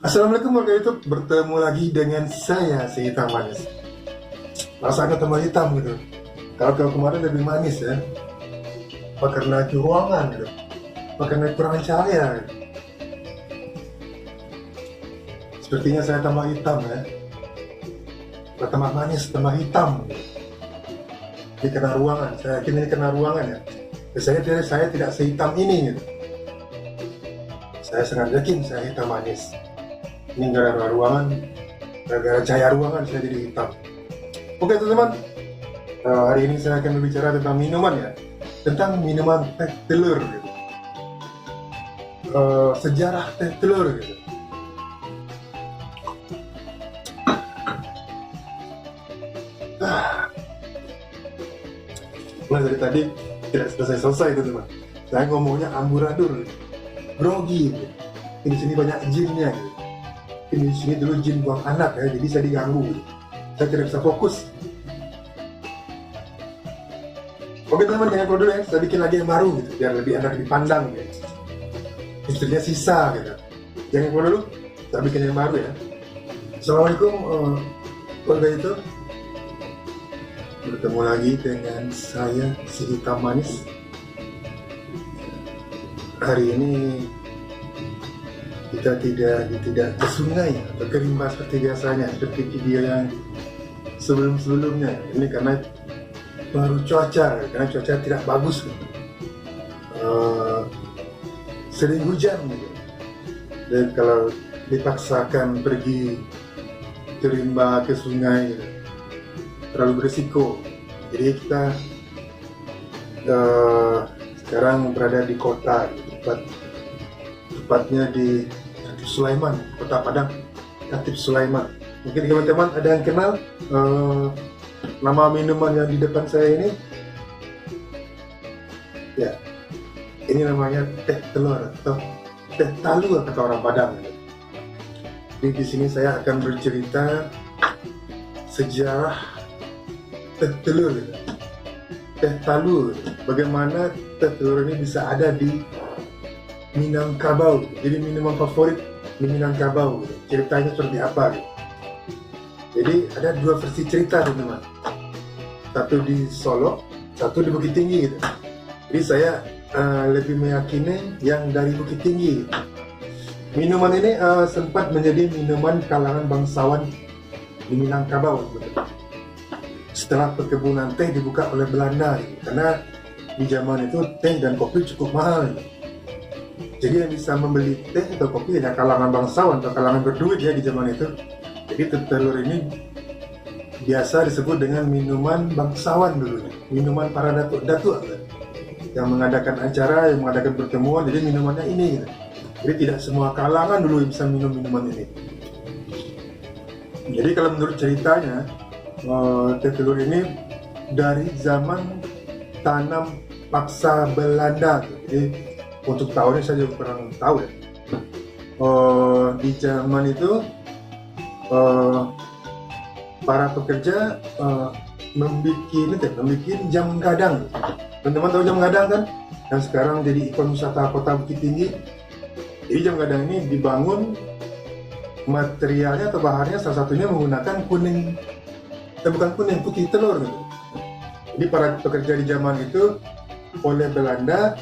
Assalamualaikum warga YouTube, bertemu lagi dengan saya si hitam manis. Rasanya tambah hitam gitu. Kalau kemarin lebih manis ya. Apa karena ruangan gitu? Apa karena kurang cahaya gitu? Sepertinya saya tambah hitam ya. Bukan tambah manis, tambah hitam gitu. Ini karena ruangan, saya yakin ini karena ruangan ya. Biasanya saya tidak sehitam ini gitu. Saya sangat yakin saya hitam manis. Ini gara-gara ruangan, gara-gara cahaya ruangan saya jadi hitam. Oke teman-teman, hari ini saya akan berbicara tentang minuman ya, tentang minuman teh telur gitu. Sejarah teh telur gitu. Mulai dari tadi tidak selesai teman-teman. Saya ngomongnya amburadul, grogi gitu. Di sini banyak jinnya gitu. Di sini dulu jin buang anak ya, jadi saya diganggu gitu. Saya tidak bisa fokus. Oke teman-teman, jangan keluar dulu ya, saya bikin lagi yang baru gitu, biar lebih enak dipandang gitu. Istrinya sisa gitu. Jangan keluar dulu, saya bikin yang baru ya. Assalamualaikum warga itu. Bertemu lagi dengan saya si hitam manis. Hari ini kita tidak ke sungai atau ke rimba seperti biasanya, seperti video yang sebelumnya. Ini karena baru cuaca, karena cuaca tidak bagus, sering hujan gitu. Dan kalau dipaksakan pergi ke rimba, ke sungai gitu, terlalu berisiko. Jadi kita sekarang berada di kota gitu, tepatnya di Katip Sulaiman, Kota Padang, Katip Sulaiman. Mungkin teman-teman ada yang kenal nama minuman yang di depan saya ini? Ya, ini namanya teh telur atau teh talu kata orang Padang. Jadi di sini saya akan bercerita sejarah teh telur, teh talu. Bagaimana teh telur ini bisa ada di Minangkabau, jadi minuman favorit di Minangkabau. Ceritanya seperti apa? Jadi ada dua versi cerita teman-teman. Satu di Solo, satu di Bukit Tinggi gitu. Jadi saya lebih meyakini yang dari Bukit Tinggi. Minuman ini sempat menjadi minuman kalangan bangsawan di Minangkabau. Setelah perkebunan teh dibuka oleh Belanda, karena di zaman itu teh dan kopi cukup mahal. Jadi yang bisa membeli teh atau kopi hanya kalangan bangsawan atau kalangan berduit ya di zaman itu. Jadi teh telur ini biasa disebut dengan minuman bangsawan dulu, minuman para datuk-datuk yang mengadakan acara, yang mengadakan pertemuan. Jadi minumannya ini gitu. Jadi tidak semua kalangan dulu yang bisa minum minuman ini. Jadi kalau menurut ceritanya, teh telur ini dari zaman tanam paksa Belanda. Jadi untuk tahunnya saya juga kurang tahu ya. Di zaman itu para pekerja membuat jam gadang. Teman-teman tahu jam gadang kan? Dan sekarang jadi ikon wisata Kota Bukit Tinggi. Jadi jam gadang ini dibangun, materialnya atau bahannya salah satunya menggunakan putih telur gitu. Jadi para pekerja di zaman itu oleh Belanda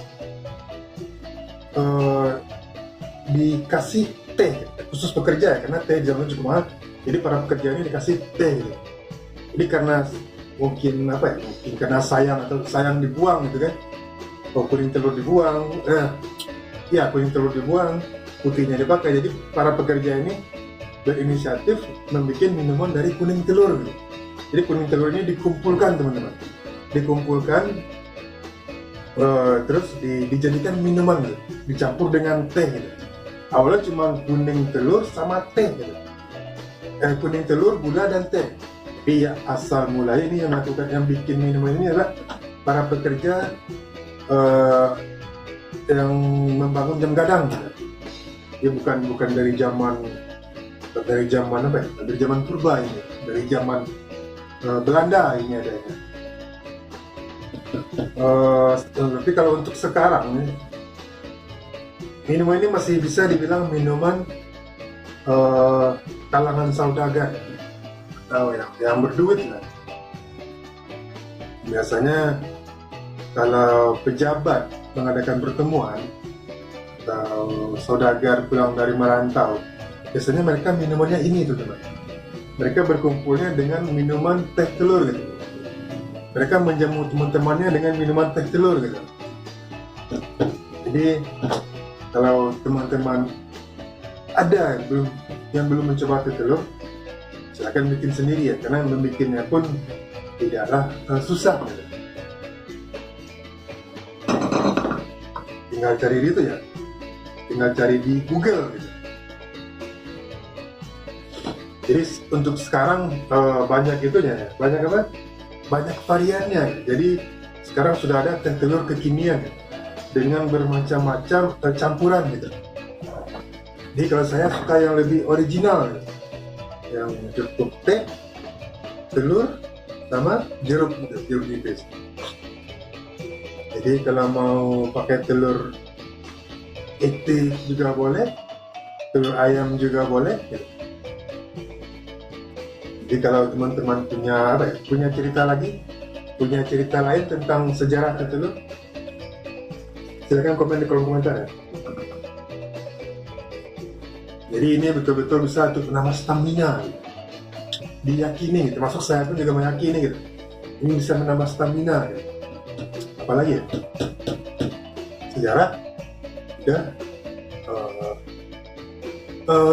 dikasih teh khusus pekerja ya, karena teh di zaman cukup mahal. Jadi para pekerja ini dikasih teh gitu. Jadi karena mungkin karena sayang dibuang gitu kan, kuning telur dibuang, kuning telur dibuang, putihnya dipakai. Jadi para pekerja ini berinisiatif membuat minuman dari kuning telur gitu. Jadi kuning telur ini dikumpulkan teman-teman, terus dijadikan minuman gitu, dicampur dengan teh gitu. Awalnya cuma kuning telur sama teh gitu. Kuning telur, gula dan teh. Tapi ya asal mulai ini yang bikin minuman ini adalah para pekerja yang membangun jam gadang gitu. Ya bukan dari zaman dari zaman purba ini, dari zaman Belanda ini adanya. Tapi kalau untuk sekarang minuman ini masih bisa dibilang minuman eh, kalangan saudagar atau yang berduit lah. Biasanya kalau pejabat mengadakan pertemuan atau saudagar pulang dari merantau, biasanya mereka minumannya ini tuh teman. Mereka berkumpulnya dengan minuman teh telur gitu. Mereka menjamu teman-temannya dengan minuman teh telur gitu. Jadi kalau teman-teman ada yang belum mencoba teh telur, silakan bikin sendiri ya, karena membikinnya pun tidaklah susah gitu. Tinggal cari di itu ya, tinggal cari di Google gitu. Jadi untuk sekarang banyak itunya ya, banyak apa? Banyak variannya. Jadi sekarang sudah ada teh telur kekinian dengan bermacam-macam campuran gitu. Jadi kalau saya suka yang lebih original, yang cukup teh, telur, sama jeruk gitu, jeruk nipis. Jadi kalau mau pakai telur etik juga boleh, telur ayam juga boleh gitu. Jadi kalau teman-teman punya cerita lain tentang sejarah teh telur, silakan komen di kolom komentar ya. Jadi ini betul-betul bisa untuk menambah stamina gitu. Diyakini, termasuk saya pun juga meyakini gitu. Ini bisa menambah stamina gitu. Apalagi ya? Sejarah ya.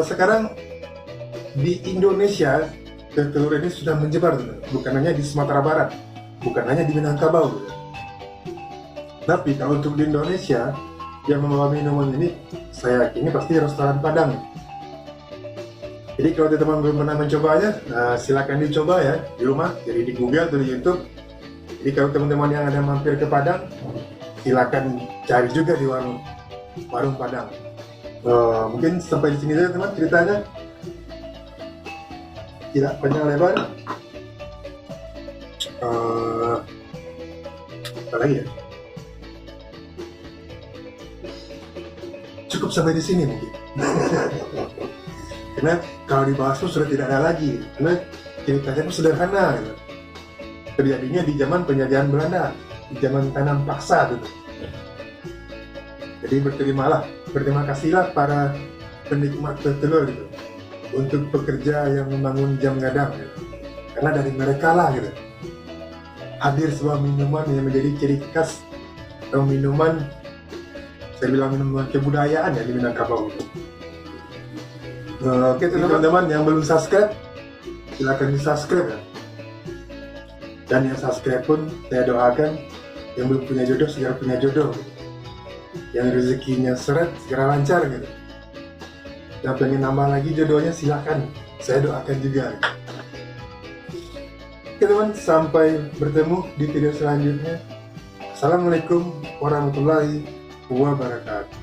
Sekarang di Indonesia teh telur ini sudah menyebar, bukan hanya di Sumatera Barat, bukan hanya di Minangkabau. Tapi kalau untuk di Indonesia yang membawa minuman ini, saya yakini pasti restoran Padang. Jadi kalau teman-teman belum pernah mencobanya, silakan dicoba ya di rumah, jadi di Google atau di YouTube. Jadi kalau teman-teman yang ada mampir ke Padang, silakan cari juga di warung Padang. Mungkin sampai di sini saja teman ceritanya. Tidak panjang lebar. Apa lagi ya? Cukup sampai di sini mungkin. Karena kalau dibahas pun sudah tidak ada lagi. Karena ceritanya pun sederhana gitu. Terjadinya di zaman penjajahan Belanda, di zaman tanam paksa gitu. Jadi berterima kasihlah para penikmat teh telur gitu, untuk pekerja yang membangun jam gadang gitu. Karena dari mereka lah gitu hadir sebuah minuman yang menjadi ciri khas atau minuman, saya bilang minuman kebudayaan ya di Minangkabau gitu. Oke teman-teman yang belum subscribe, silakan di subscribe ya. Dan yang subscribe pun saya doakan yang belum punya jodoh segera punya jodoh, yang rezekinya seret segera lancar gitu. Yang pengen nambah lagi jodohnya silakan, saya doakan juga. Oke teman, sampai bertemu di video selanjutnya. Assalamualaikum warahmatullahi wabarakatuh.